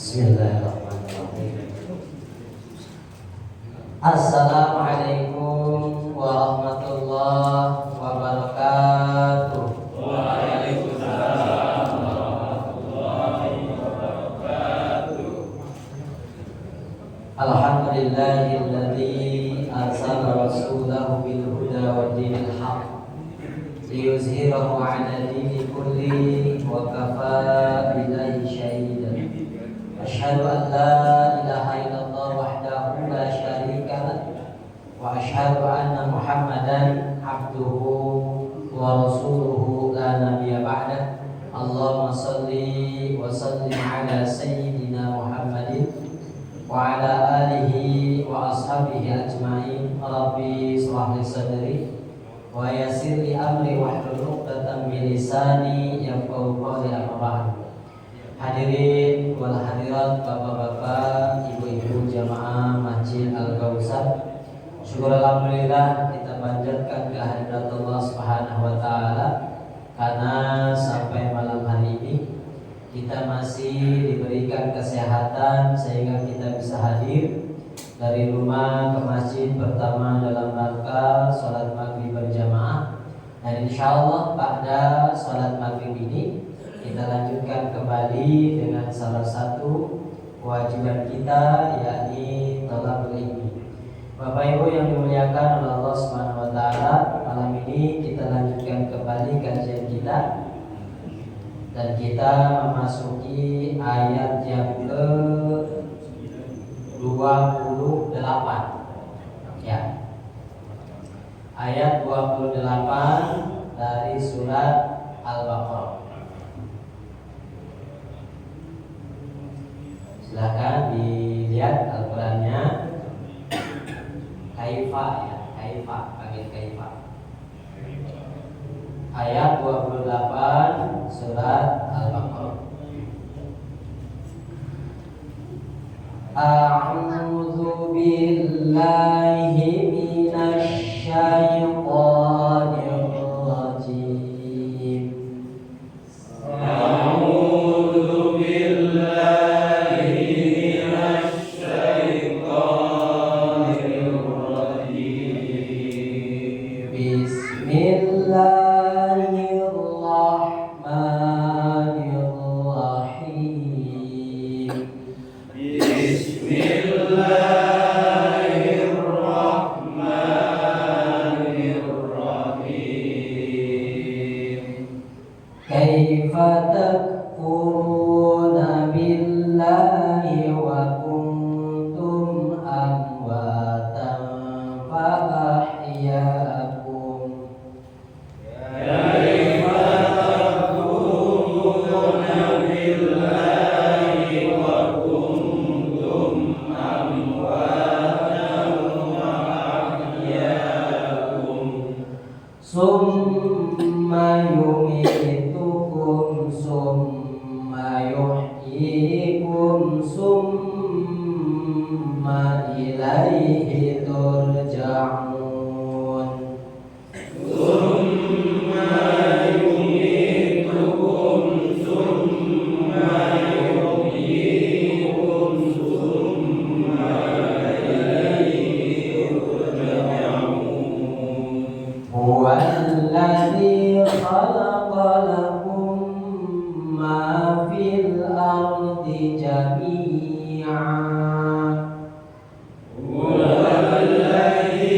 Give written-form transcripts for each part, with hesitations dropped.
Bismillahirrahmanirrahim. Assalamualaikum warahmatullahi wabarakatuh. Waalaikumsalam warahmatullahi wabarakatuh. Alhamdulillahilladzi arsala rasulahu bil huda wa dinil haqq liyuzhirahu 'ala dini kulli wa kafaa billahi shahidan. Asyhadu an la ilaha illallah wahdahu la syarika lah wa asyhadu anna Muhammadan abduhu wa rasuluhu la nabiyya ba'dah. Allahumma shalli wa sallim ala sayyidina Muhammadin wa ala alihi wa ashabihi ajma'in. Rabbi shrah li sadri wa yassir li amri wahlul 'uqdatam min lisani yafqahu qawli. Amma ba'd. Hadirin wal hadirat, bapak-bapak, ibu-ibu jamaah Masjid Al-Kautsar, syukur alhamdulillah kita panjatkan kehadirat Allah Subhanahu wa taala karena sampai malam hari ini kita masih diberikan kesehatan sehingga kita bisa hadir dari rumah ke masjid pertama dalam rangka salat maghrib berjamaah. Dan insyaallah pada salat maghrib ini kita lanjutkan kembali dengan salah satu kewajiban kita, yakni thalabul ilmi. Bapak Ibu yang dimuliakan oleh Allah Subhanahu wa taala, malam ini kita lanjutkan kembali kajian kita dan kita memasuki ayat yang ke-28. Ya. Ayat 28 dari surat Al-Baqarah. Silakan dilihat Al-Qur'annya. Kaifa ya, kaifa, panggil kaifa. Ayat 28 surat Al-Baqarah. A'udzu billahi minasy syaithanir rajim. A'udzu billahi minasy syaithanir rajim. Bismillahirrahmanirrahim. Bismillahirrahmanirrahim. Kaifa takfuruna billahi wa kuntum amwatan fa ahyaakum. Kaifa takfuruna billahi wa kuntum amwatan wa ahyaakum. Summa yumitukum summa yuhyikum summa ilaihi turja'un. Summa yumitukum summa yuhyikum summa ilaihi turja'un. Huwallazi khalaqa lakum ma fil ardi jami'an. Huwallazi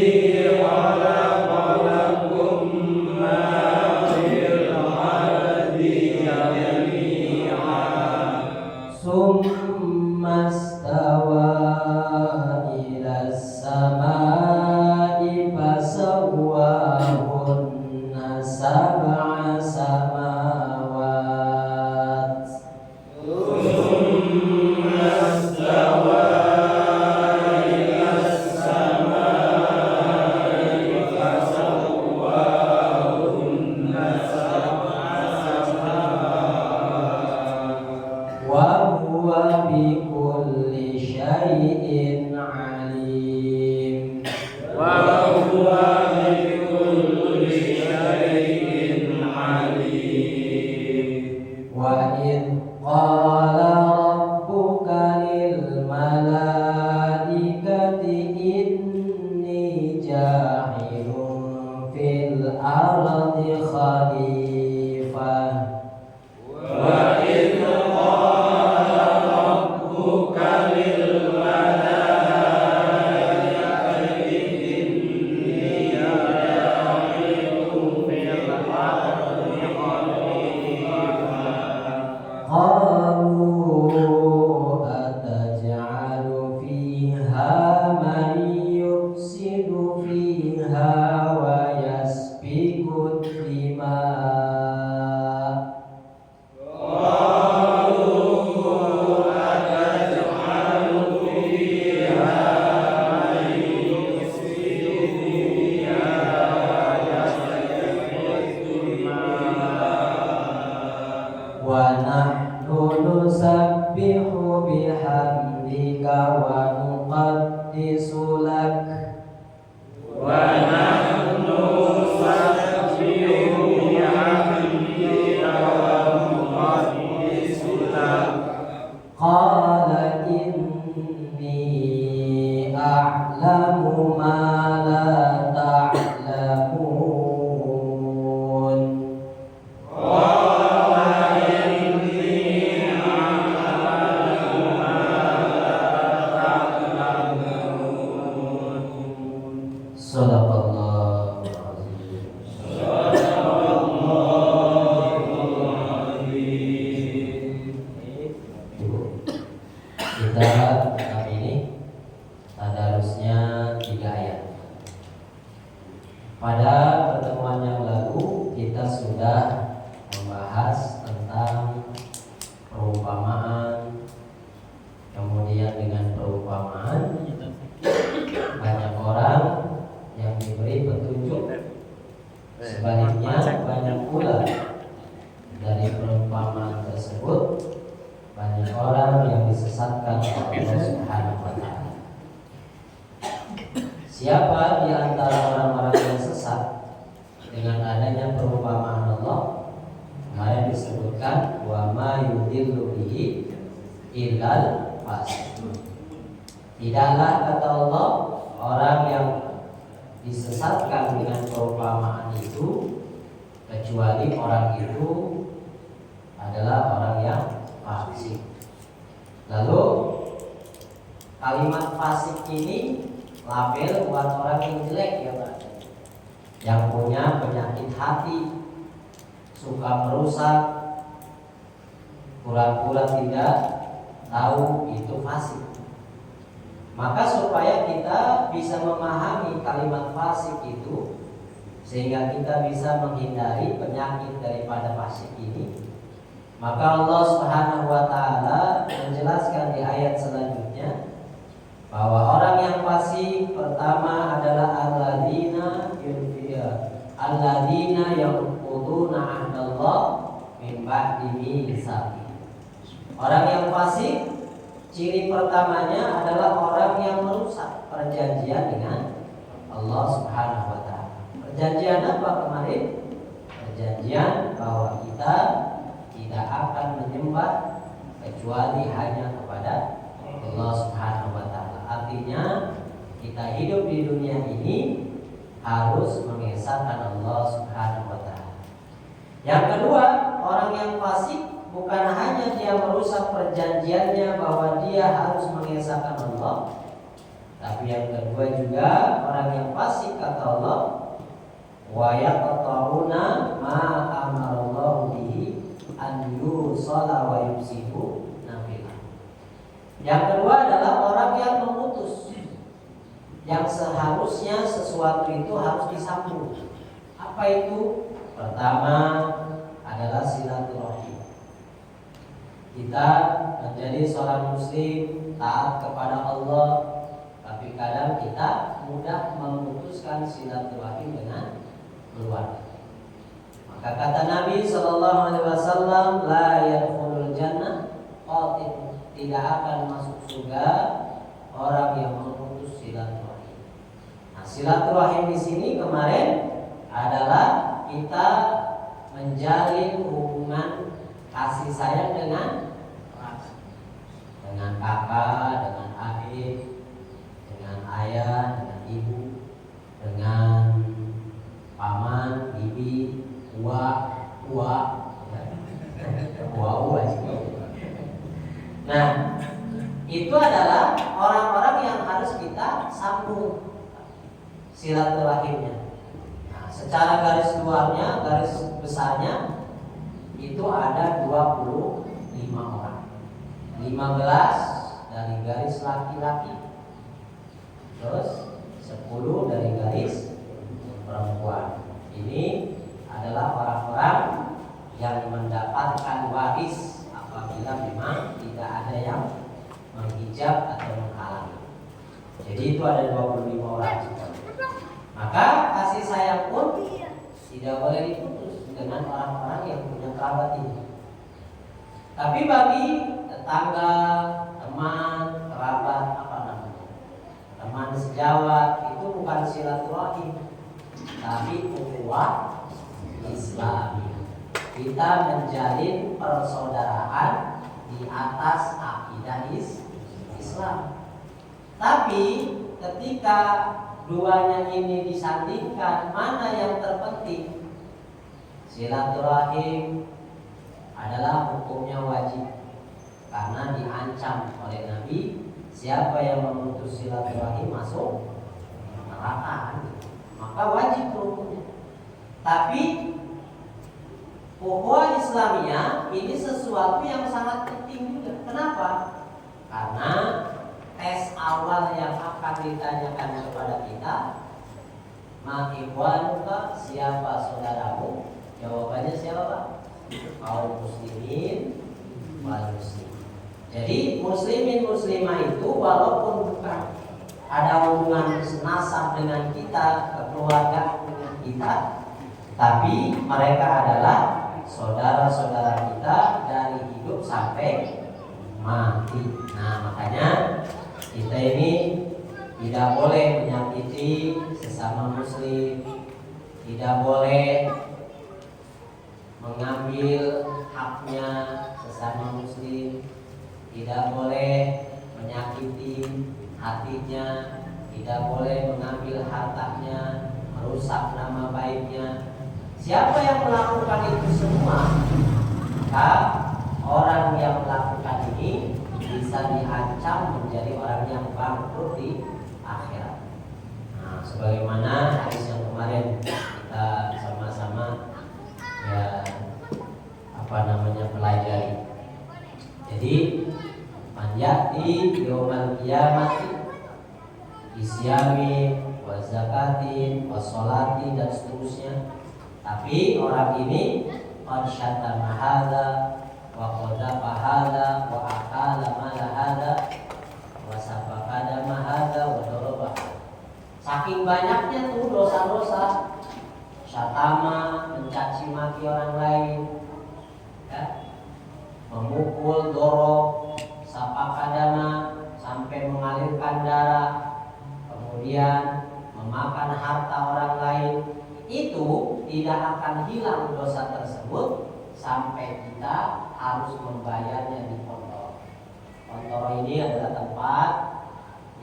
khalaqa lakum ma fil ardi jami'an. Summa stawa ilas samai fasawwahunna sab'a samawat. Summa stawa ilas samai fasawwahunna sab'a samawat. Wa huwa bikulli syai'in alim. Wa huwa bikulli syai'in pertemuan yang lalu kita sudah membahas tentang perumpamaan. Kemudian dengan perumpamaan banyak orang yang diberi petunjuk, sebaliknya banyak pula dari perumpamaan tersebut banyak orang yang disesatkan oleh Allah Subhanahu wa taala. Siapa di antara orang-orang yang sesat dengan adanya perumpamaan Allah? Kemarin disebutkan wa ma yudillu bihi illal fasik. Tidaklah kata Allah orang yang disesatkan dengan perumpamaan itu kecuali orang itu adalah orang yang fasik. Lalu kalimat fasik ini label buat orang yang jelek ya Pak, yang punya penyakit hati, suka merusak, pura-pura tidak tahu, itu fasik. Maka supaya kita bisa memahami kalimat fasik itu, sehingga kita bisa menghindari penyakit daripada fasik ini, maka Allah Subhanahu wa taala menjelaskan di ayat selanjutnya bahwa orang yang fasik pertama adalah alladzina yanquduna ahdallah min ba'di mitsaqi. Orang yang fasik ciri pertamanya adalah orang yang merusak perjanjian dengan Allah Subhanahu wa taala. Perjanjian apa kemarin? Perjanjian bahwa kita tidak akan menyembah kecuali hanya kepada Allah Subhanahu wa taala. Artinya kita hidup di dunia ini harus mengesahkan Allah Subhanahu wa taala. Yang kedua, orang yang fasik bukan hanya dia merusak perjanjiannya bahwa dia harus mengesahkan Allah, tapi yang kedua juga orang yang fasik kata Allah wa yaqta'una ma amarallahu bihi an yusalla wa yufsidu nafila. Yang kedua adalah orang yang memutus yang seharusnya sesuatu itu harus disambung. Apa itu? Pertama adalah silaturahim. Kita menjadi seorang muslim taat kepada Allah, tapi kadang kita mudah memutuskan silaturahim dengan keluarga. Maka kata Nabi Shallallahu Alaihi Wasallam, la yadkhulul jannah qatil, tidak akan masuk surga orang yang memutus silaturahim. Nah, silaturahim di sini kemarin adalah kita menjalin hubungan kasih sayang dengan kakak, dengan adik, dengan ayah, dengan ibu, dengan paman, bibi, uwa. Nah, itu adalah orang-orang yang harus kita sambung silaturahimnya. Nah, secara garis luarnya, garis besarnya itu ada 25 orang. 15 dari garis laki-laki, terus 10 dari garis perempuan. Ini adalah orang-orang yang mendapatkan waris apabila memang tidak ada yang menghijab atau menghalangi. Jadi itu ada 25 orang. Maka kasih sayang pun tidak boleh diputus dengan orang-orang yang punya kerabat ini. Tapi bagi tetangga, teman, kerabat, teman sejawat, itu bukan silaturahim, tapi ukhuwah Islami. Kita menjalin persaudaraan di atas akidah Islam. Tapi ketika duanya ini disandingkan, mana yang terpenting? Silaturahim adalah hukumnya wajib, karena diancam oleh Nabi, siapa yang memutus silaturahim masuk neraka. Maka wajib hukumnya. Tapi ukhuwah Islamiyah ini sesuatu yang sangat penting juga. Kenapa? Karena tes awal yang akan ditanyakan kepada kita, Ma ikhwanuka, siapa saudaramu? Jawabannya siapa? Kaum muslimin wal muslim. Jadi muslimin muslimah itu walaupun bukan ada hubungan nasab dengan kita, kekeluargaan dengan kita, tapi mereka adalah saudara-saudara kita dari hidup sampai mati. Nah, makanya kita ini tidak boleh menyakiti sesama muslim, tidak boleh mengambil haknya sesama muslim, tidak boleh menyakiti hatinya, tidak boleh mengambil hartanya, merusak nama baiknya. Siapa yang melakukan itu semua, maka orang yang melakukan ini bisa diancam menjadi orang yang bangkrut di akhirat. Nah, sebagaimana hadis yang kemarin kita sama-sama pelajari. Jadi manjati yaumal qiyamati bisyami wa zakatin wa sholati dan seterusnya. Tapi orang ini qad syatama hadza wa qadafa hadza wa akala mala hadza wa safaka dama hadza wa daraba. Saking banyaknya tuh dosa-dosa, syatama, mencaci maki orang lain, ya, memukul, dorok, safaka dama sampai mengalirkan darah, kemudian memakan harta orang lain, itu tidak akan hilang dosa tersebut sampai kita harus membayarnya di Kontoro. Kontoro ini adalah tempat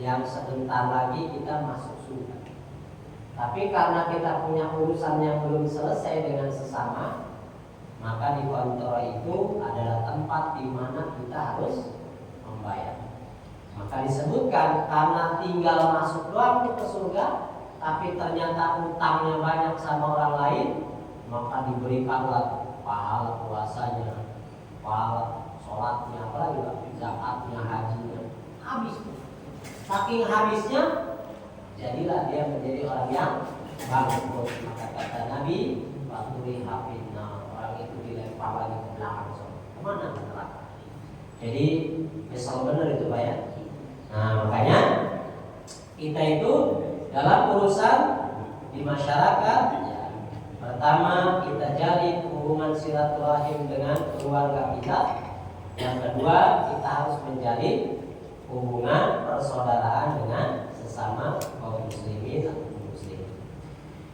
yang sebentar lagi kita masuk surga. Tapi karena kita punya urusan yang belum selesai dengan sesama, maka di Kontoro itu adalah tempat di mana kita harus membayar. Maka disebutkan karena tinggal masuk doang ke surga, tapi ternyata utangnya banyak sama orang lain, maka diberikanlah pahala puasanya, pahala sholatnya, apalagi zakatnya, hajinya, habis. Saking habisnya, jadilah dia menjadi orang yang bangkrut. Maka kata Nabi, "Faturi hafidna," orang itu dilempar lagi ke belakang. Kemana neraka? Jadi besok benar itu Pak ya. Nah, makanya kita itu dalam urusan di masyarakat, ya, pertama kita jalin hubungan silaturahim dengan keluarga kita. Yang kedua, kita harus menjalin hubungan persaudaraan dengan sesama kaum muslimin atau muslim.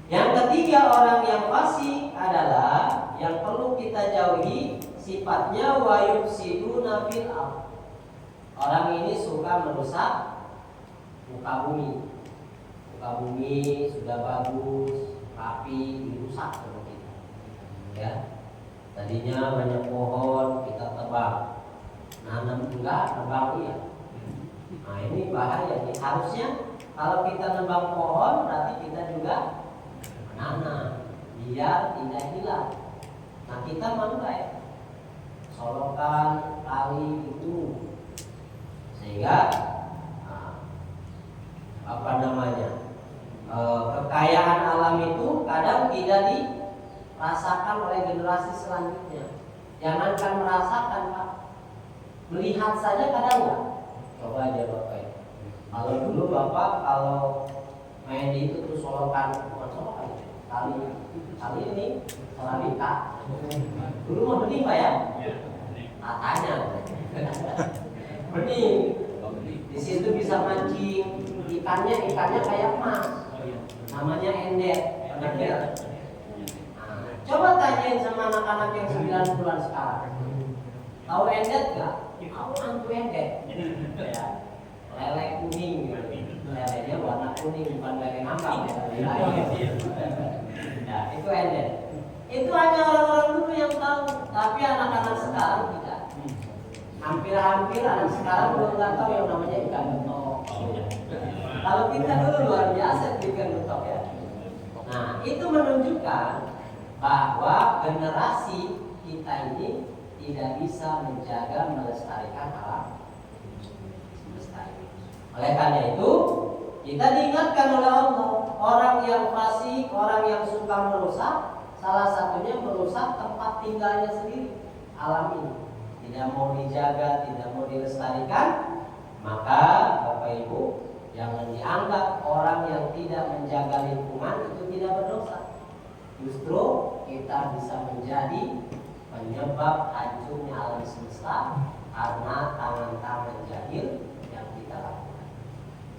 Yang ketiga, orang yang fasik adalah yang perlu kita jauhi sifatnya wa yufsiduna fil ardh. Orang ini suka merusak muka bumi. Muka bumi sudah bagus, rapi, dirusak sama kita. Ya. Tadinya banyak pohon kita tebang. Nanam enggak, tebang iya. Nah, ini bahaya nih. Harusnya kalau kita nebang pohon berarti kita juga menanam biar tidak hilang. Nah, kita mau ya solokan kali itu sehingga kekayaan alam itu kadang tidak dirasakan oleh generasi selanjutnya. Jangankan merasakan Pak, melihat saja kadang enggak. Coba aja Bapak. Kalau dulu Bapak kalau main di itu tuh solokan, bukan solokan, kali ini Sorabika. Dulu mau benih Pak ya? Katanya benih. Di situ bisa mancing ikannya kayak emas. Namanya endet. Nah, coba tanyain sama anak-anak yang 90-an sekarang. Tahu endet enggak? Tahu hantu endet. Ya. Lele kuning gitu. Lelenya warna kuning, bukan lele ngambang ya. Ya, itu endet. Itu hanya orang-orang dulu yang tahu, tapi anak-anak sekarang tidak. Hampir-hampir anak sekarang belum tahu yang namanya ikan betok. Kalau kita dulu luar biasa ikan betok ya. Nah, itu menunjukkan bahwa generasi kita ini tidak bisa menjaga melestarikan alam semesta ini. Oleh karena itu, Kita diingatkan oleh Allah, orang yang fasik, orang yang suka merusak, salah satunya merusak tempat tinggalnya sendiri, alam ini. Tidak mau dijaga, tidak mau dilestarikan, maka Bapak Ibu, jangan dianggap orang yang tidak menjaga lingkungan itu tidak berdosa. Justru kita bisa menjadi penyebab hancurnya alam semesta karena tangan-tangan jahil yang kita lakukan.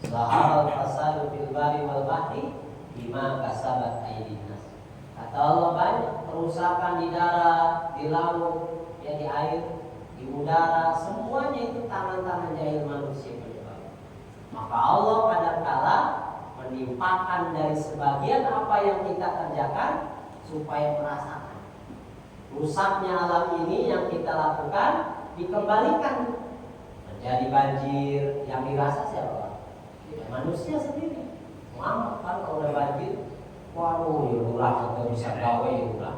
Zahara al-fasadu fil bari wal bahri bima kasabat aydin nas. Kata Allah, banyak kerusakan di darat, di laut, ya di air, di udara, semuanya itu tangan-tangan jahil manusia penyebab. Maka Allah kadangkala menimpakan dari sebagian apa yang kita kerjakan supaya merasakan rusaknya alam ini yang kita lakukan, dikembalikan menjadi banjir. Yang dirasa siapa? Ya, manusia sendiri. Muhammad kan kalau udah banjir, waduh ya ulah kita bisa gawe ya ulah.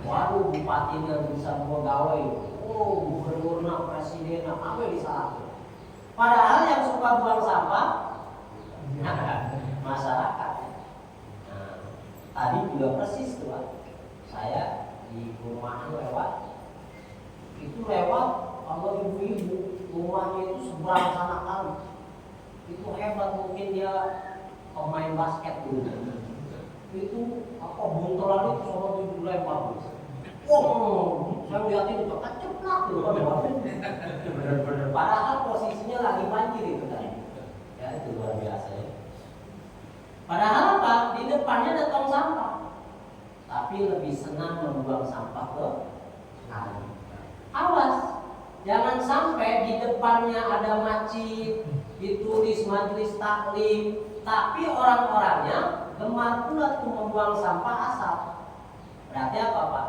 Waduh bupatinya bisa mau gawe, oh gubernurnya, presidennya, apa yang disalahkan? Padahal yang suka buang sampah masyarakat. Nah, tadi juga persis tuh, saya di rumah lewat, itu lewat kalau ibu-ibu rumahnya itu seberang sana kali. Itu hebat, mungkin dia pemain basket dulu. Itu apa buntelan itu sama tujuh lempar. Wow, saya lihat itu cepat tuh bener-bener. Padahal posisinya lagi banjir itu tadi. Ya itu luar biasa ya. Padahal apa? Di depannya ada tong sampah, tapi lebih senang membuang sampah ke kali. Awas, jangan sampai di depannya ada masjid, ditulis majelis taklim, tapi orang-orangnya gemar pula tuh membuang sampah asal. Berarti apa Pak?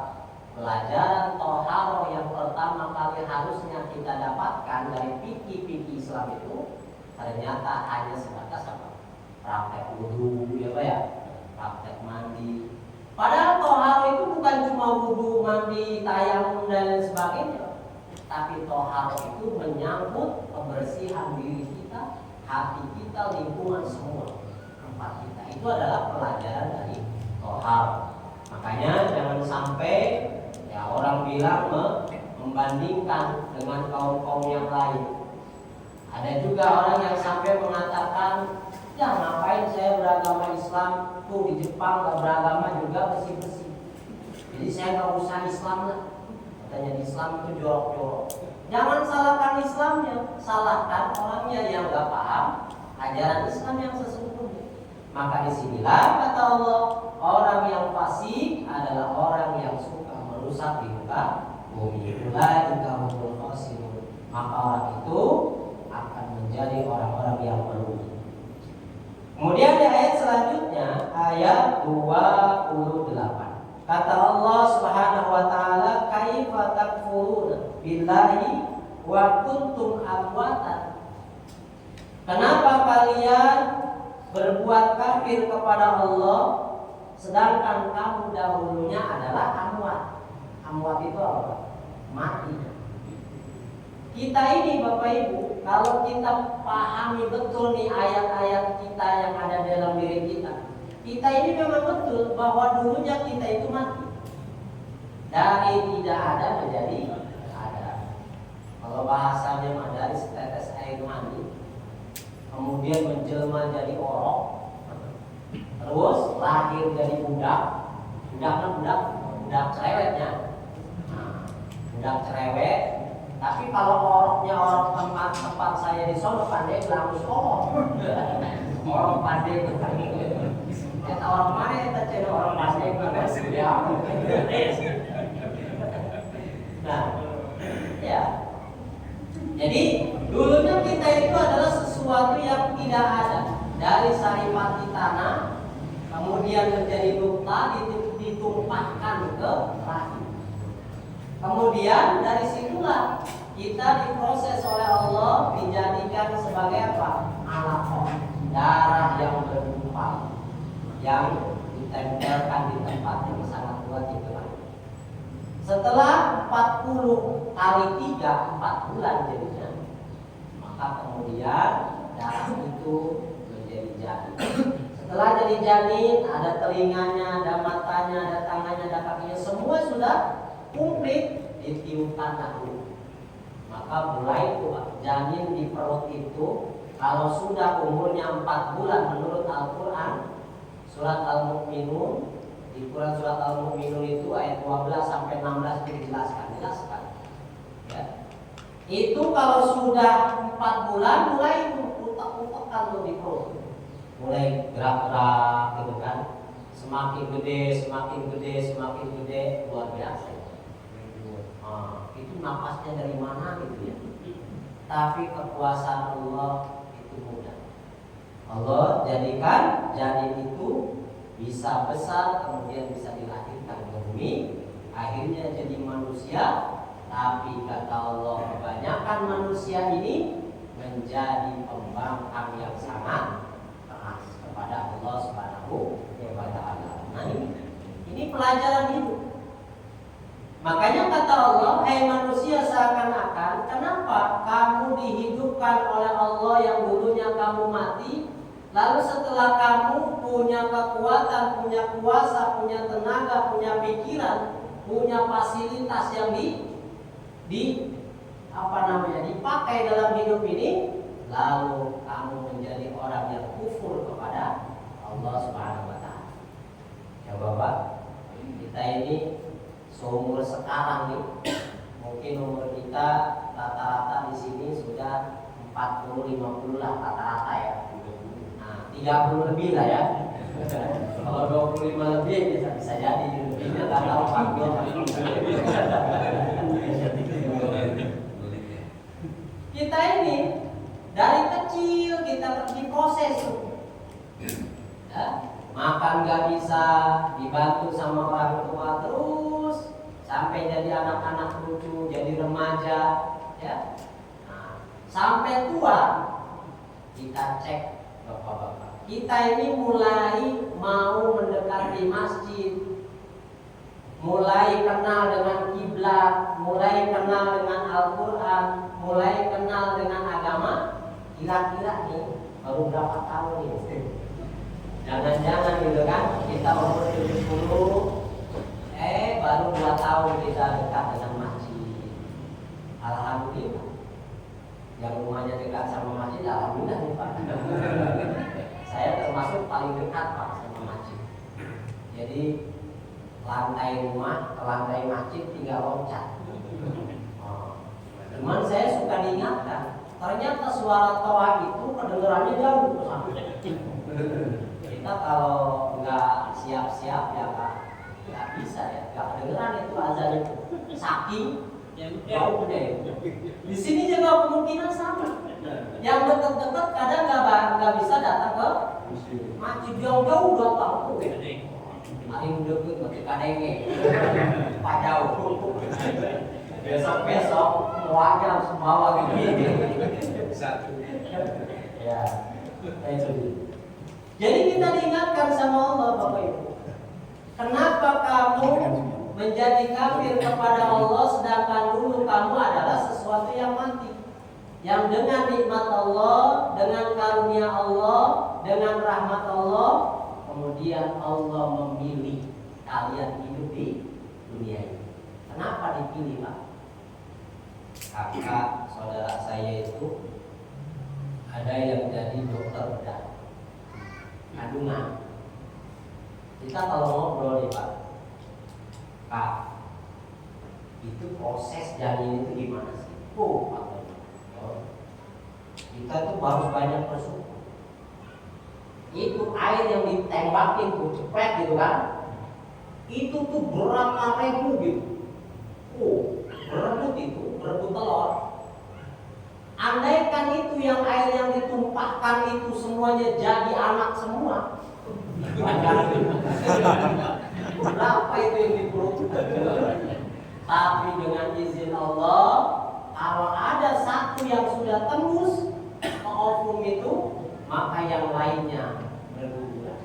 Pelajaran toharo yang pertama kali harusnya kita dapatkan dari fikih-fikih Islam itu ternyata hanya sebatas apa? Praktek wudu, ya Pak ya? Praktek mandi. Padahal toharo itu bukan cuma wudu, mandi, tayamum dan lain sebagainya, tapi toharo itu menyangkut kebersihan diri kita, hati kita, lingkungan semua tempat kita. Itu adalah pelajaran dari toharo. Makanya jangan sampai ya orang bilang membandingkan dengan kaum-kaum yang lain. Ada juga orang yang sampai mengatakan, ya ngapain saya beragama Islam, tuh di Jepang gak beragama juga bersih-bersih, jadi saya gak usah Islam lah. Katanya di Islam itu jorok-jorok. Jangan salahkan Islamnya, salahkan orangnya yang gak paham ajaran Islam yang sesungguhnya. Maka disinilah kata Allah, orang yang fasik adalah orang yang suka merusak di muka bumi. Maka orang itu akan menjadi orang-orang yang merugi. Kemudian di ayat selanjutnya, ayat 28, kata Allah Subhanahu wa taala, kaifa takfuruna billahi wa kuntum amwatan. Kenapa kalian berbuat kafir kepada Allah sedangkan kamu dahulunya adalah amwat. Amwat itu apa? Mati. Kita ini Bapak Ibu, kalau kita pahami betul nih ayat-ayat kita yang ada dalam diri kita, kita ini memang betul bahwa dulunya kita itu mati. Dari tidak ada menjadi ada. Kalau bahasanya mah dari setetes air mani, kemudian menjelma jadi orok, terus lahir jadi budak. Budak cerewetnya. Nah, budak cerewet. Tapi kalau oroknya orang tempat saya di sono pandai langsung orang pandai kita orang mana kita cina orang pandai ya. Nah, ya. Jadi dulunya kita itu adalah sesuatu yang tidak ada, dari saripati tanah, kemudian menjadi nukta, ditumpahkan ke rahim. Kemudian dari situlah kita diproses oleh Allah, dijadikan sebagai apa? Alaqah, darah yang bergumpal, yang ditempelkan di tempat yang sangat kuat itu. Setelah 40 kali 3, 4 bulan jadinya, maka kemudian darah itu janin. Setelah jadi janin, ada telinganya, ada matanya, ada tangannya, ada kakinya, semua sudah komplit, ditiupkan dahulu. Maka mulai itu janin di perut itu, kalau sudah umurnya 4 bulan menurut Al-Quran, surat Al-Mu'minun, di Quran surat Al-Mu'minun itu ayat 12 sampai 16 dijelaskan. Ya. Itu kalau sudah 4 bulan mulai utak-utakan tuh di perut, mulai gerak-gerak gitu kan, semakin gede, semakin gede, semakin gede, luar biasa. Itu napasnya dari mana gitu ya. Tapi kekuasaan Allah itu mudah. Allah jadikan janin itu bisa besar, kemudian bisa dilahirkan ke bumi, akhirnya jadi manusia. Tapi kata Allah, kebanyakan manusia ini menjadi pembangkang yang sangat keras kepada Allah Subhanahu wa Ta'ala. Nah, ini pelajaran hidup. Makanya kata Allah, hai manusia, seakan-akan kenapa kamu dihidupkan oleh Allah yang dulunya kamu mati, lalu setelah kamu punya kekuatan, punya kuasa, punya tenaga, punya pikiran, punya fasilitas yang dipakai dalam hidup ini, lalu kamu menjadi orang yang kufur kepada Allah Subhanahu wa Ta'ala. Ya Bapak, kita ini seumur sekarang nih, mungkin umur kita rata-rata di sini sudah 40-50 lah rata-rata ya. Nah, 30 lebih lah ya. Kalau 25 lebih bisa jadi lebihnya nggak tahu panggil. Kita ini dari kecil kita diproses, ya, makan nggak bisa, dibantu sama orang tua terus sampai jadi anak-anak lucu, jadi remaja, ya. Nah, sampai tua kita cek bapak-bapak. Kita ini mulai mau mendekati masjid, mulai kenal dengan kiblat, mulai kenal dengan Al-Quran, mulai kenal dengan agama. Kira-kira nih baru berapa tahun nih? Jangan-jangan gitu kan, kita umur 70, baru 2 tahun kita dekat dengan masjid. Alhamdulillah. Yang rumahnya dekat sama masjid, alhamdulillah nih Pak. Saya termasuk paling dekat Pak sama masjid. Jadi lantai rumah ke lantai masjid tinggal loncat. Cuman saya suka diingatkan, ternyata suara toa itu kedengarannya jauh ke sana. Kita kalau nggak siap-siap ya Pak, nggak bisa ya, nggak kedengeran itu azan itu. Saking jauh deh. Di sini juga kemungkinan sama. Yang dekat-dekat kadang nggak bisa datang ke masjid, jauh-jauh 2 tahun. Paling deket mati kadenge, Pak jauh. Besok muanya harus bawa gini. Satu. Ya, itu. Jadi kita diingatkan sama Allah Bapak Ibu. Kenapa kamu menjadi kafir kepada Allah sedangkan dulu kamu adalah sesuatu yang mati, yang dengan nikmat Allah, dengan karunia Allah, dengan rahmat Allah, kemudian Allah memilih kalian hidup di dunia ini. Kenapa dipilih Pak? Kakak saudara saya itu ada yang jadi dokter bedah kandungan. Kita kalau ngobrol nih Pak, itu proses janin itu gimana sih? Pak, kita tuh harus banyak bersyukur. Itu air yang ditembakin tuh cepet gitu kan, itu tuh berapa ribu gitu. Berebut telur. Andaikan itu yang air yang ditumpahkan itu semuanya jadi anak semua, berapa itu yang di perut? Tapi dengan izin Allah, kalau ada satu yang sudah tembus ke ovum itu, maka yang lainnya berguguran.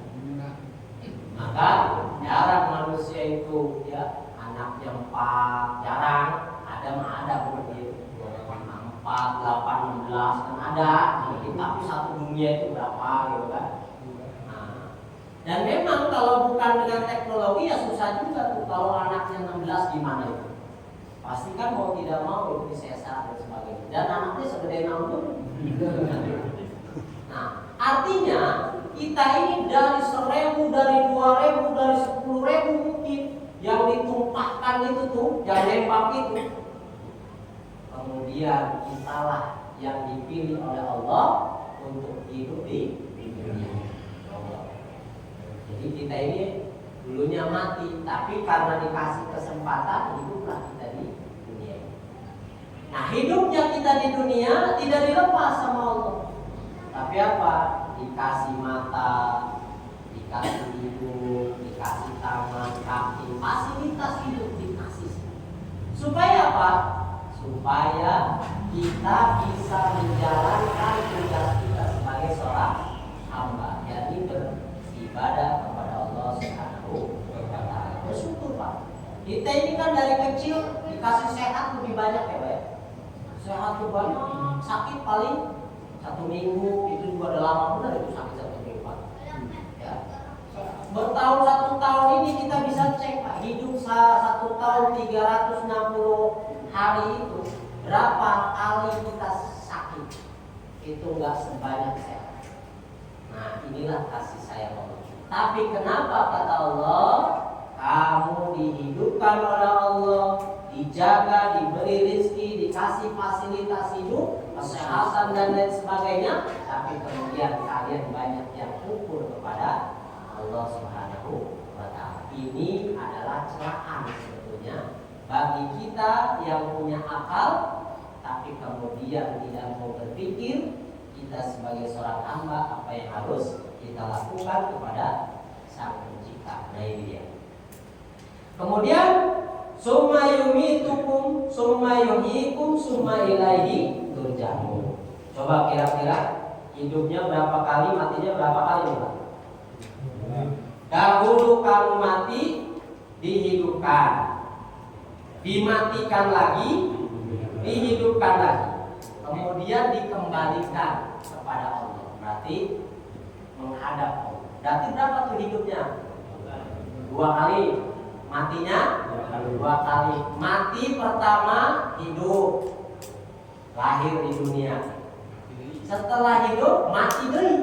Maka jarang manusia itu ya anaknya 4, jarang. Ada begitu 4, 8, 16 kan ada, tapi satu dunia itu berapa gitu kan. Dan memang kalau bukan dengan teknologi ya susah juga tuh. Kalau anaknya 16 gimana itu? Pasti kan mau tidak mau itu disesat dan sebagainya. Dan anaknya segede 60. Nah, artinya kita ini dari 1000, dari 2000, dari 10.000 mungkin yang ditumpahkan itu tuh, yang nembak itu. Kemudian kitalah yang dipilih oleh Allah untuk hidup di dunia. Jadi kita ini dulunya mati, tapi karena dikasih kesempatan hiduplah kita di dunia. Nah, hidupnya kita di dunia tidak dilepas sama Allah. Tapi apa? Dikasih mata, dikasih hidung, dikasih tangan, kaki, fasilitas hidup dikasih. Supaya apa? Supaya kita bisa menjalankan tugas kita sebagai seorang hamba, yakni beribadah kepada Allah Subhanahu wa Ta'ala. Bersyukur Pak. Kita ini kan dari kecil dikasih sehat lebih banyak ya Pak. Sehat tuh banyak, sakit paling 1 minggu, itu juga udah lama benar itu sakit 1 minggu Pak. Ya. Bertahun 1 tahun ini kita bisa cek Pak, hidup 1 tahun 360 hari itu berapa kali kita sakit, itu enggak sebanyak sehat. Nah, inilah kasih sayang Allah. Tapi kenapa kata Allah, kamu dihidupkan oleh Allah, dijaga, diberi rezeki, dikasih fasilitas hidup, kesehatan dan lain sebagainya, tapi kemudian kalian banyak yang kufur kepada Allah Subhanahu wa Ta'ala. Ini adalah celaan sebetulnya bagi kita yang punya akal, tapi kemudian tidak mau berpikir kita sebagai seorang hamba apa yang harus kita lakukan kepada Sang Pencipta. Nah ini dia. Kemudian summa yumitukum summa yuhyikum summa ilaihi turja'un. Coba kira-kira hidupnya berapa kali, matinya berapa kali nih Pak? Dahulu kamu mati, dihidupkan, dimatikan lagi, dihidupkan lagi, kemudian dikembalikan kepada Allah. Berarti menghadap Allah. Berarti berapa tuh hidupnya? 2 kali. Matinya 2 kali. Mati pertama hidup, lahir di dunia. Setelah hidup mati deui,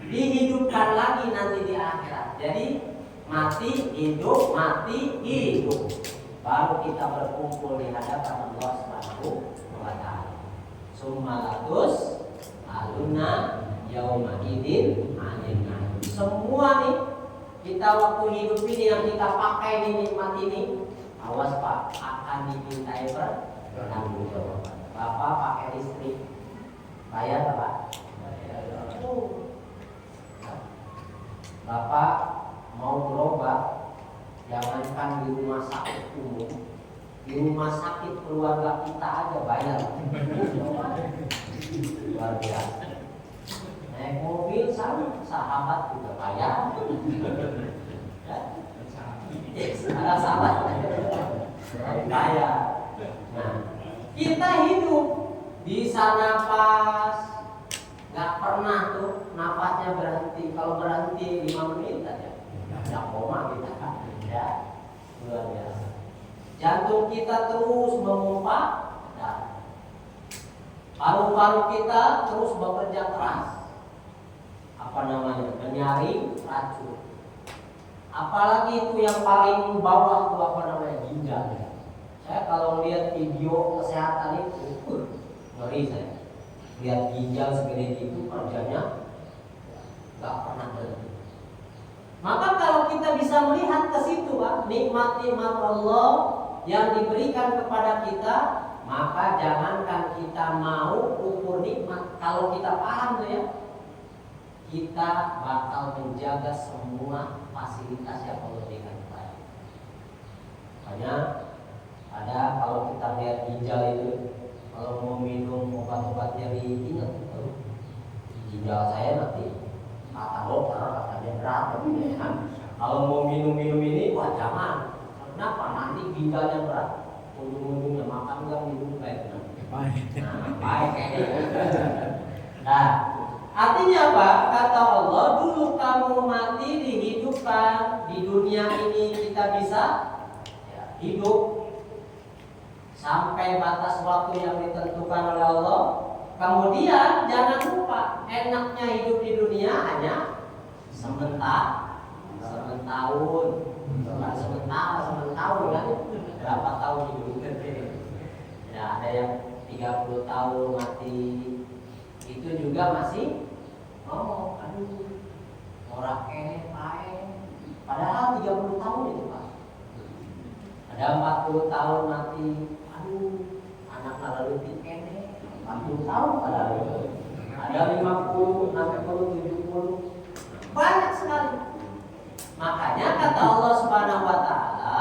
dihidupkan lagi nanti di akhirat. Jadi mati hidup, mati hidup, baru kita berkumpul di hadapan Allah Subhanahu wa Ta'ala. Summalatus aluna yauma idin anin. Semua nih kita waktu hidup ini yang kita pakai ini, nikmat ini, awas Pak, akan dimintai pertanggungjawaban. Bapak pakai listrik, bayar Pak? Bapak mau berobat, jangankan di rumah sakit umum, di rumah sakit keluarga kita aja bayar. Luar biasa. Naik mobil sama sahabat juga bayar. Ada sahabat bayar. Nah, kita hidup bisa napas, nggak pernah tuh napasnya berhenti. Kalau berhenti 5 menit aja, nggak koma kita kan? Ya, luar biasa. Jantung kita terus memompa darah. Paru-paru kita terus bekerja keras. Menyaring racun. Apalagi itu yang paling bawah itu ginjal. Saya kalau lihat video kesehatan itu ngeri saya. Lihat ginjal segede itu kerjanya nggak pernah berhenti. Maka kalau kita bisa melihat ke situ Pak, nikmat-nikmat Allah yang diberikan kepada kita, maka jangankan kita mau ukur nikmat, kalau kita paham tuh ya, kita bakal menjaga semua fasilitas yang Allah berikan kepada kita. Makanya ada kalau kita lihat ginjal itu, kalau mau minum obat-obat nyeri, ingat ginjal saya nanti kata dokter katanya berat kan. Kalau mau minum ini, wah jangan. Kenapa? Nanti ginjalnya berat. Ujung-ujungnya makan enggak minum baik. Nah, baik. Nah, Artinya apa? Kata Allah, dulu kamu mati dihidupkan. Di dunia ini kita bisa hidup sampai batas waktu yang ditentukan oleh Allah. Kemudian jangan lupa, enaknya hidup di dunia hanya sementara, sementahun, sementahun kan? Berapa tahun hidup? Ya, ada yang 30 tahun mati, itu juga masih aduh, orang pae. Padahal 30 tahun itu Pak. Ada 40 tahun mati, aduh, anak lalu kene 40 tahun padahal. Ada 50, 60, 70, banyak sekali. Makanya kata Allah Subhanahu wa taala,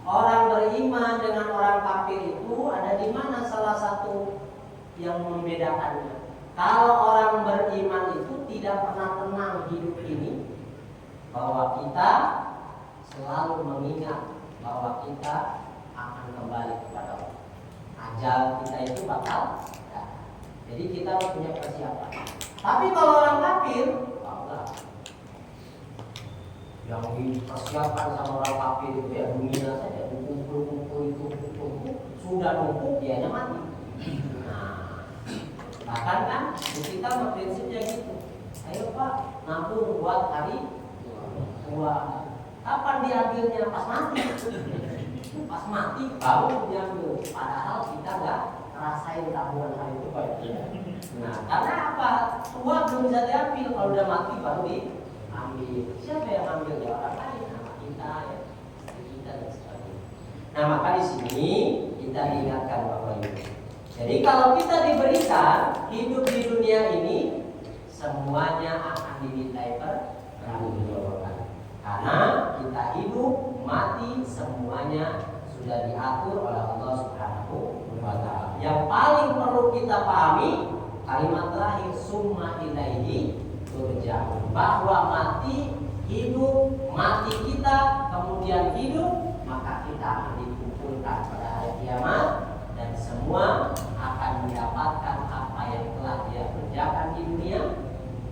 orang beriman dengan orang kafir itu ada di mana salah satu yang membedakannya. Kalau orang beriman itu tidak pernah tenang hidup ini, bahwa kita selalu mengingat bahwa kita akan kembali kepada Allah. Ajal kita itu bakal datang. Jadi kita harus punya persiapan. Tapi kalau orang kafir, enggak. Yang dipersiapkan sama orang kafir itu ya dunia saja, kumpul sudah numpuk dianya mati. Bahkan kan kita prinsipnya gitu. Ayo Pak, nabung buat hari tua. Kapan diambilnya? Pas mati. Pas mati baru diambil. Padahal kita nggak ngerasain tabungan hari tua. Nah, karena apa? Tua belum bisa diambil. Kalau udah mati baru diambil. Siapa yang ambil? Ya orang lain. Nama kita, ya kita dan sebagainya. Nah, maka di sini kita ingatkan Bapak Ibu. Jadi kalau kita diberikan hidup di dunia ini, semuanya akan dimintai pertanggungjawaban. Karena kita hidup, mati, semuanya sudah diatur oleh Allah Subhanahu wa taala. Yang paling perlu kita pahami kalimat terakhir summa ilaihi turja'un, bahwa mati, hidup, mati kita, kemudian hidup, maka kita akan dikumpulkan pada hari kiamat dan semua akan mendapatkan apa yang telah dia kerjakan di dunia.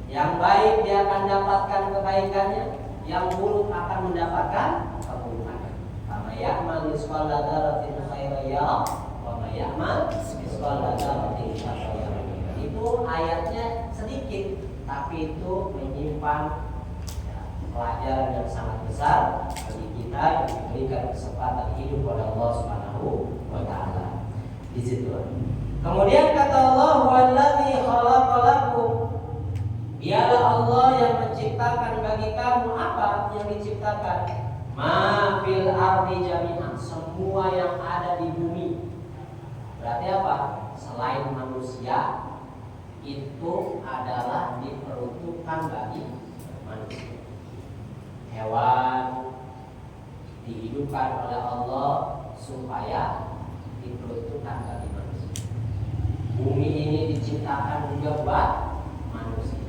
Yang baik dia akan dapatkan kebaikannya, yang buruk akan mendapatkan keburukannya. Kama ya'mal misqala dzarratin khairan yarah wa may ya'mal misqala dzarratin syarran yarah. Itu ayatnya sedikit, tapi itu menyimpan pelajaran yang sangat besar bagi kita yang diberikan kesempatan hidup oleh Allah Subhanahu wa taala. Di situ. Kemudian kata Allah, "Wallazi khalaqalakum." Dialah Allah yang menciptakan bagi kamu apa yang diciptakan? Ma fil ardi jami'an, semua yang ada di bumi. Berarti apa? Selain manusia itu adalah diperuntukkan bagi manusia. Hewan dihidupkan oleh Allah supaya diperuntukkan bagi manusia. Bumi ini diciptakan juga buat manusia.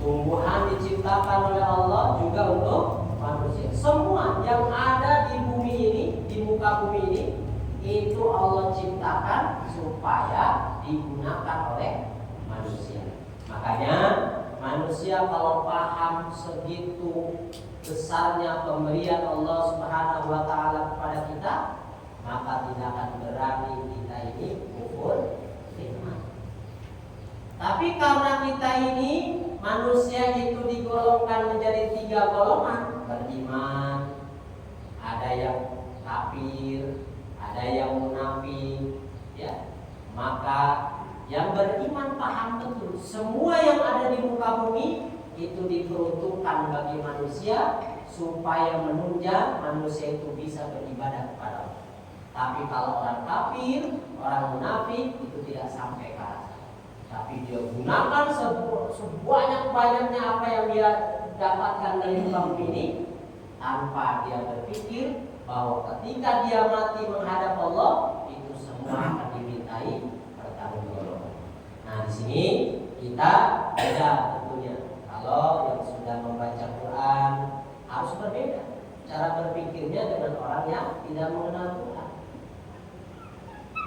Tumbuhan diciptakan oleh Allah juga untuk manusia. Semua yang ada di bumi ini, di muka bumi ini, itu Allah ciptakan supaya digunakan oleh manusia. Makanya manusia kalau paham segitu besarnya pemberian Allah Subhanahu wa taala kepada kita, maka tidak akan berani kita ini kufur nikmat. Tapi karena kita ini manusia itu digolongkan menjadi 3 golongan, beriman, ada yang kafir, ada yang munafik, ya. Maka yang beriman paham betul semua yang ada di muka bumi itu diperuntukkan bagi manusia supaya menunjang manusia itu bisa beribadah kepada Allah. Tapi kalau orang kafir, orang munafik itu tidak sampai ke arah. Tapi dia gunakan sebanyak-banyaknya apa yang dia dapatkan dari muka bumi ini tanpa dia berpikir bahwa ketika dia mati menghadap Allah itu semua akan dimintai pertanggungjawaban. Nah, di sini kita beda tentunya. Kalau yang sudah membaca Quran harus berbeda cara berpikirnya dengan orang yang tidak mengenal Quran.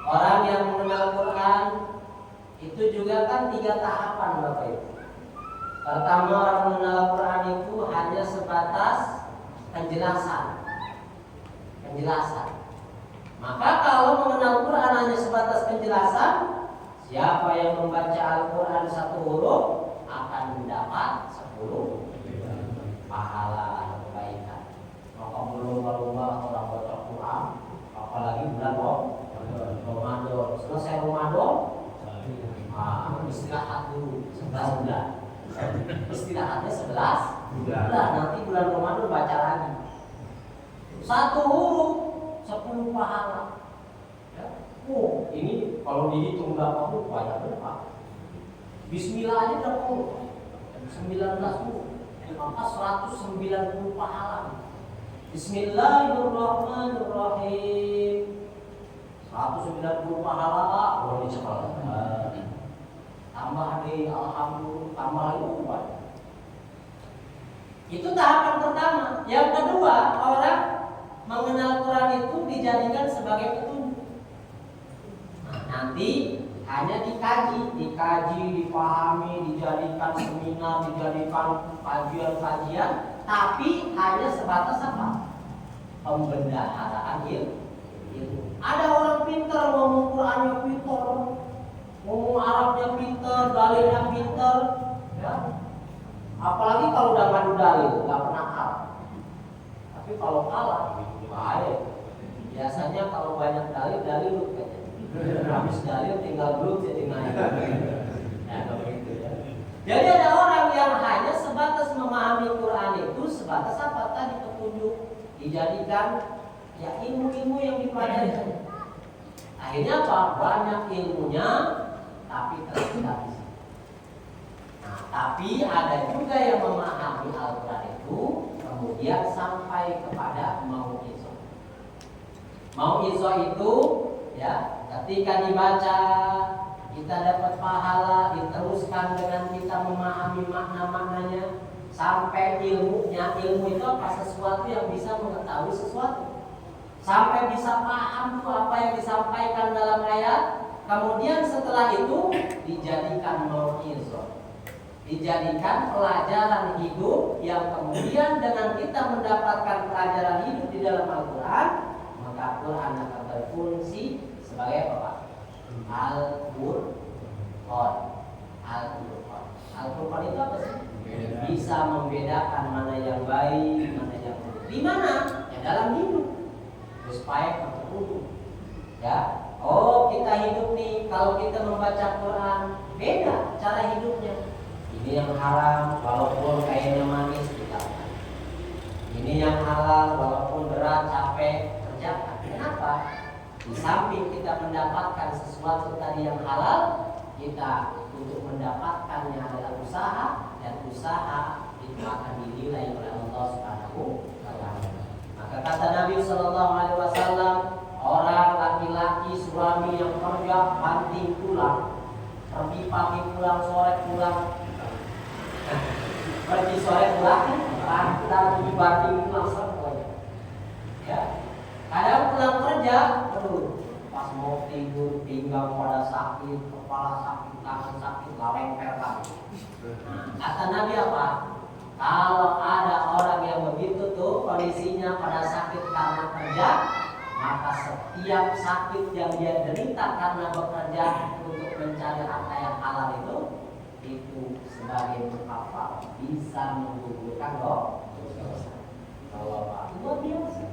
Orang yang mengenal Quran Itu juga kan 3 tahapan Bapak Ibu. Pertama, orang mengenal Al-Quran itu hanya sebatas penjelasan. Maka kalau mengenal Quran hanya sebatas penjelasan, siapa yang membaca Al-Quran 1 huruf akan mendapat 10 pahala atau kebaikan. Maka berlomba-lomba orang baca Quran, apalagi bulan Ramadan. Selesai Ramadan, istirahat dulu 11 bulan. Istirahatnya 11 bulan. Nanti bulan Ramadan baca lagi. 1 huruf 10 pahala. Ya. Oh, ini kalau dihitung berapa huruf banyak berapa? Bismillah aja berapa huruf? 19 huruf. Maka 190 pahala. Bismillahirrahmanirrahim. 190 pahala boleh dicepat. Tambah di alhamdulillah, tambah itu banyak. Itu tahapan pertama. Yang kedua, orang mengenal Quran itu dijadikan sebagai petunjuk. Nanti hanya dikaji, dipahami, dijadikan seminar, dijadikan kajian-kajian, tapi hanya sebatas apa? Pembendaharaan ilmu. Ada orang pintar ngomong Qurannya pintar, ngomong Arabnya pintar, dalilnya pintar, ya. Apalagi kalau udah ngadu dalil, nggak pernah kalah. Tapi kalau kalah, bahaya. Biasanya kalau banyak dalil habis dalil tinggal belum jadi naik. Ya, begitu ya. Jadi ada orang yang hanya sebatas memahami Quran itu sebatas apa tadi petunjuk, dijadikan ya ilmu-ilmu yang dipelajari. Akhirnya apa? Banyak ilmunya tapi tersendat. Nah, tapi ada juga yang memahami Al-Quran itu kemudian sampai kepada mau'izah. Mau'izah itu ya ketika dibaca kita dapat pahala, diteruskan dengan kita memahami makna-maknanya sampai ilmunya. Ilmu itu apa? Sesuatu yang bisa mengetahui sesuatu, sampai bisa paham tuh apa yang disampaikan dalam ayat. Kemudian setelah itu dijadikan mau'izah, dijadikan pelajaran hidup yang kemudian dengan kita mendapatkan pelajaran hidup di dalam Al-Quran, maka Quran akan berfungsi sebagai apa? Al-Qur'an. Al-Qur'an itu apa sih? Bisa membedakan mana yang baik, mana yang buruk. Di mana? Ya dalam hidup. Supaya terpenuhi. Ya. Oh, kita hidup nih, kalau kita membaca Quran, beda cara hidupnya. Ini yang haram, walaupun kayaknya manis tinggalkan. Ini yang halal, walaupun berat, capek, kerjakan. Kenapa? Di samping kita mendapatkan sesuatu tadi yang halal, kita untuk mendapatkannya adalah usaha, dan usaha itu akan dinilai oleh Allah Subhanahu wa Ta'ala. Maka kata Nabi Sallallahu Alaihi Wasallam, orang laki-laki suami yang kerja banting pulang, pergi pagi pulang, sore pulang, pergi sore pulang, banting pulang semuanya. Ya, kadang pulang kerja, pas mau tidur pinggang pada sakit, kepala sakit, tangan sakit, lengker lagi. Kata Nabi apa? Kalau ada orang yang begitu tuh kondisinya pada sakit karena kerja, maka setiap sakit yang dia derita karena bekerja untuk mencari harta yang halal itu sebagai apa? Bisa menggugurkan dosa. Luar biasa.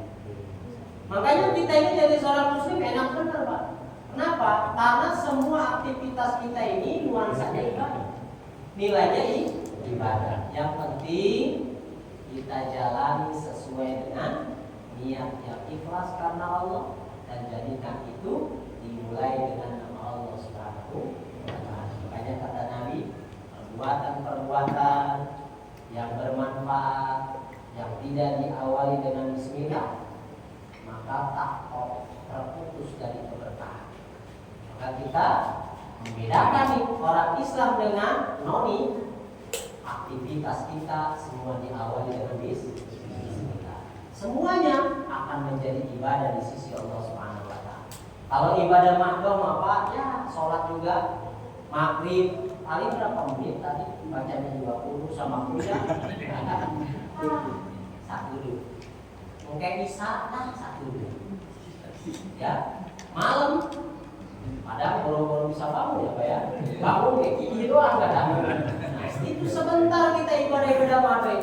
Makanya kita ini jadi seorang muslim enak bener Pak. Kenapa? Karena semua aktivitas kita ini nuansanya ibadah. Nilainya ibadah. Yang penting kita jalani sesuai dengan niat yang ikhlas karena Allah, dan jadikan itu dimulai dengan nama Allah Subhanahu wa Ta'ala. Makanya kata Nabi, perbuatan-perbuatan yang bermanfaat yang tidak diawali dengan bismillah, maka tak terputus dari keberkahan. Maka kita membedakan nih orang Islam dengan noni. Aktivitas kita semua diawali dengan bismillah. Semuanya akan menjadi ibadah di sisi Allah Subhanahu wa Ta'ala. Kalau ibadah makdum apa? Ya, sholat juga maghrib paling berapa menit tadi bacanya 20 sama kuliah satu dulu. Mungkin bisa satu dulu. Ya, malam padahal kalau bisa bangun ya Pak ya. Bangun kayak gini doang kadang. Nah, itu sebentar kita ibadah maghrib.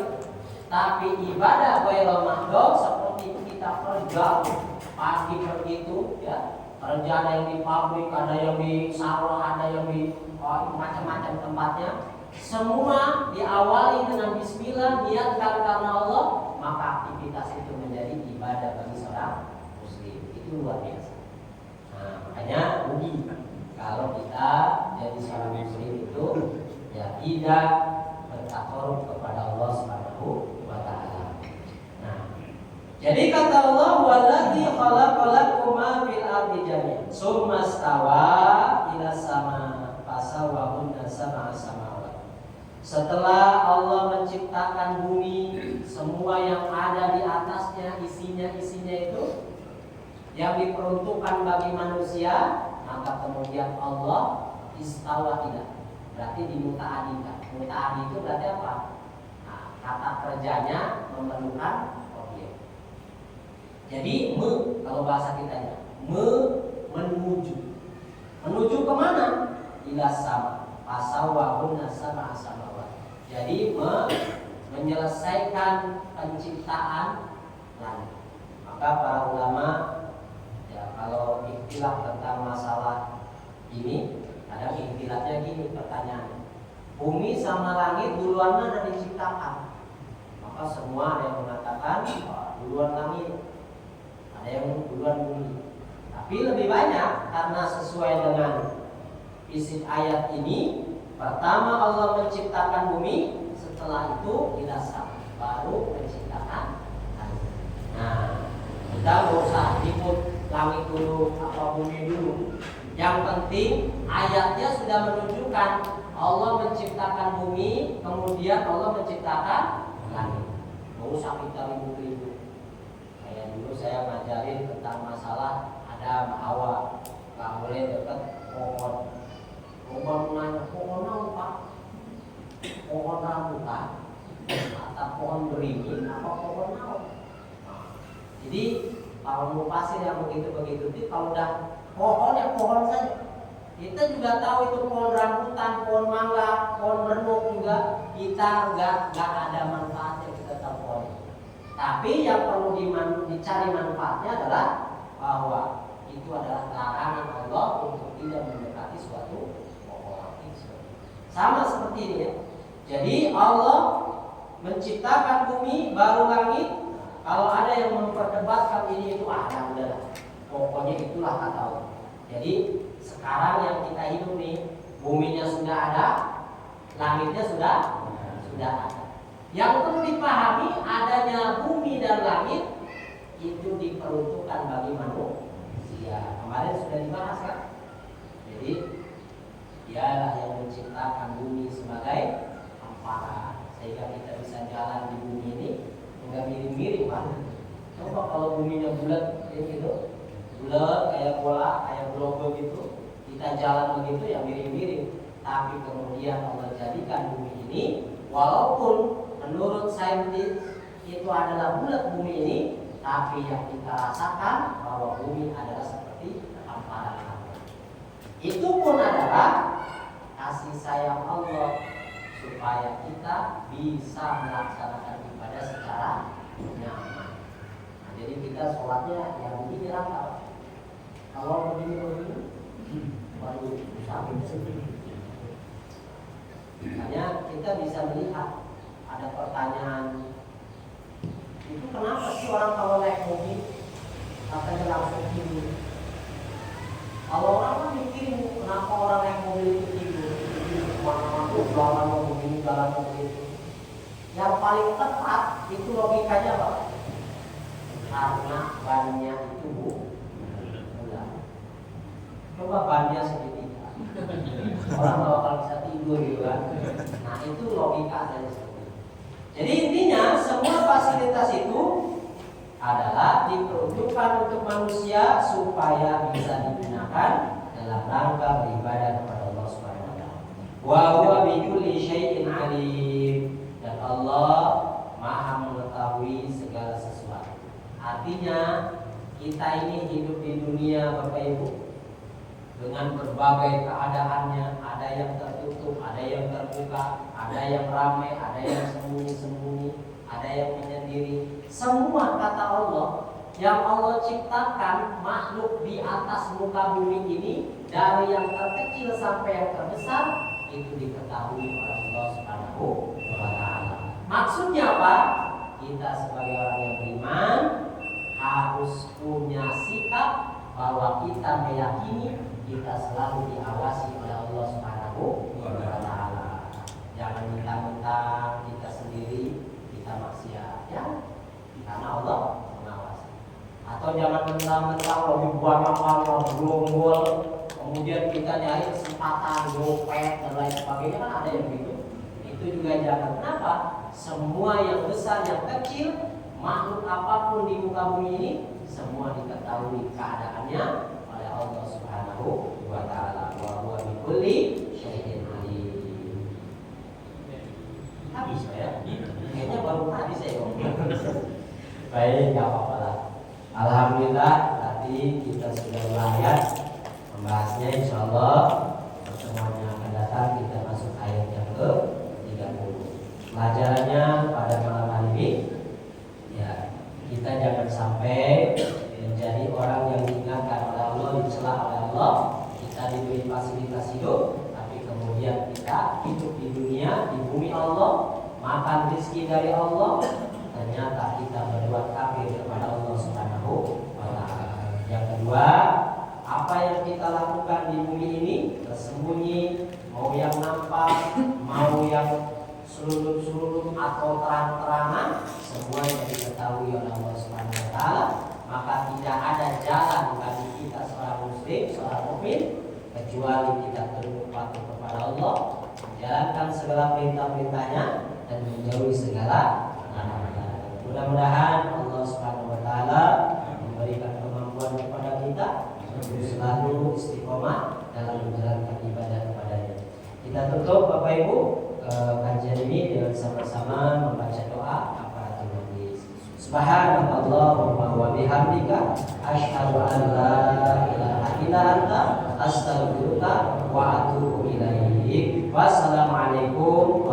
Tapi ibadah ghairul mahdhur seperti kita kerja pagi pergi itu ya. Kerja ada yang di pabrik, ada yang di sawah, ada yang di macam-macam tempatnya. Semua diawali dengan bismillah, niatkan karena Allah, maka aktivitas itu menjadi ibadah bagi seorang muslim. Itu luar biasa. Nah, makanya rugi kalau kita jadi seorang muslim itu ya tidak bertakarub kepada Allah Subhanahu wa taala. Nah, jadi kata Allah wallazi khalaqalakum ma fil ardi jami'an tsumma stawa ila sama fasawwahunna sab'a samawat. Setelah Allah menciptakan bumi, semua yang ada di atasnya, isinya itu yang diperuntukkan bagi manusia, maka kemudian Allah istawa tidak, berarti dimuta'adikan. Muta'adi itu berarti apa? Nah, kata kerjanya memerlukan objek. Jadi kalau bahasa kita ya, menuju kemana? Ila sama, fasawwahunna sab'a samawat. Jadi menyelesaikan penciptaan langit. Maka para ulama ya kalau ikhtilaf tentang masalah ini, kadang ikhtilafnya gini pertanyaannya. Bumi sama langit duluan mana diciptakan? Maka semua ada yang mengatakan duluan langit, ada yang duluan bumi. Tapi lebih banyak karena sesuai dengan isi ayat ini, pertama Allah menciptakan bumi, setelah itu ilasan baru menciptakan langit. Nah, kita nggak usah ikut langit dulu atau bumi dulu. Yang penting ayatnya sudah menunjukkan Allah menciptakan bumi, kemudian Allah menciptakan langit. Nggak usah kita ribut-ribut. Kayak dulu saya ngajarin tentang masalah Adam Hawa, nggak boleh dekat pohon. Pohon nanya, pohon apa? Pohon rambutan atau pohon beringin apa pohon apa? Jadi kalau mau pasir yang begitu kalau udah pohon ya pohon saja. Kita juga tahu itu pohon rambutan, pohon mangga, pohon berenuk juga kita nggak ada manfaatnya, kita tahu pohon. Tapi yang perlu dicari manfaatnya adalah bahwa itu adalah larangan Allah untuk tidak mendekati suatu pohon. Sama seperti ini ya. Jadi Allah menciptakan bumi baru langit. Kalau ada yang memperdebatkan ini itu udahlah. Pokoknya itulah kata Allah. Jadi sekarang yang kita hidup nih, buminya sudah ada, langitnya sudah ada. Yang perlu dipahami adanya bumi dan langit itu diperuntukkan bagi manusia. Kemarin sudah dibahas kan? Jadi dialah yang menciptakan bumi sebagai hamparan sehingga kita bisa jalan di bumi ini enggak miring-miring Pak. Coba kalau buminya bulat kayak gitu, bulat kayak bola, kayak globe gitu, kita jalan begitu ya miring-miring. Tapi kemudian Allah jadikan bumi ini, walaupun menurut saintis itu adalah bulat bumi ini, tapi yang kita rasakan bahwa bumi adalah seperti hamparan. Itu pun adalah kasih sayang Allah supaya kita bisa melaksanakan ibadah secara nyaman. Nah, jadi kita sholatnya yang begini rata. Kalau begini baru sampai sini. Makanya kita bisa melihat ada pertanyaan itu kenapa sih orang kalau naik mobil katanya langsung tidur? Kalau orang kan mikirin kenapa orang naik mobil itu tidur, kemana-mana jalan mau begini, jalan mau begitu. Yang paling tepat itu logikanya apa? Karena bannya itu bulat. Coba bannya segitiga, orang nggak bakal bisa tidur gitu kan. Nah itu logika dari seperti itu. Jadi intinya semua fasilitas itu adalah diperuntukkan untuk manusia supaya bisa digunakan dalam rangka beribadah kepada Allah Subhanahu wa taala. Wa huwa bikulli syai'in alim. Dan Allah Maha mengetahui segala sesuatu. Artinya kita ini hidup di dunia Bapak Ibu dengan berbagai keadaannya, ada yang tertutup, ada yang terbuka, ada yang ramai, ada yang sembunyi-sembunyi, ada yang menyendiri. Semua kata Allah yang Allah ciptakan makhluk di atas muka bumi ini, dari yang terkecil sampai yang terbesar, itu diketahui oleh Allah Subhanahu wa Ta'ala. Maksudnya apa? Kita sebagai orang yang beriman harus punya sikap bahwa kita meyakini kita selalu diawasi oleh Allah Subhanahu wa Ta'ala. Jangan mentang-mentang kita sendiri kita maksiat, ya, karena Allah mengawasi. Atau jangan mentang-mentang lebih banyak bergerombol, kemudian kita nyari kesempatan gopek dan lain sebagainya, kan ada yang gitu. Itu juga jangan. Kenapa? Semua yang besar yang kecil, makhluk apapun di muka bumi ini, semua diketahui keadaannya oleh Allah Subhanahu wa Ta'ala. Wa huwa bikulli syai'in alim. Habis ya? Kayaknya baru tadi saya ngomong. Baik, enggak apa-apa lah. Alhamdulillah tadi kita sudah mulai membahasnya. Insyaallah pertemuan yang akan datang kita masuk ayat yang ke-30. Pelajarannya pada malam hari ini, ya, kita jangan sampai menjadi orang yang diingatkan oleh Allah, dicela oleh Allah. Kita diberi fasilitas hidup, tapi kemudian kita hidup di dunia, di bumi Allah, makan rezeki dari Allah, ternyata kita berbuat kafir kepada Allah Subhanahu wa Ta'ala. Yang kedua, apa yang kita lakukan di bumi ini tersembunyi, mau yang nampak, mau yang seluruh atau terang-terangan, semuanya diketahui oleh Allah Subhanahu wa Ta'ala. Maka tidak ada jalan bagi kita seorang muslim, seorang mukmin, kecuali kita tunduk patuh kepada Allah, menjalankan segala perintah-perintahnya dan menjauhi segala larangan. Mudah-mudahan Allah Subhanahu wa Ta'ala memberikan kemampuan kepada kita untuk selalu istiqomah dalam menjalankan ibadah kepadanya. Kita tutup Bapak Ibu kajian ini dengan sama-sama membaca doa kafaratul majlis. Subhanallah wa bihamdika asyhadu an la ilaha illa anta astaghfiruka wa atubu ilaik. Wassalamualaikum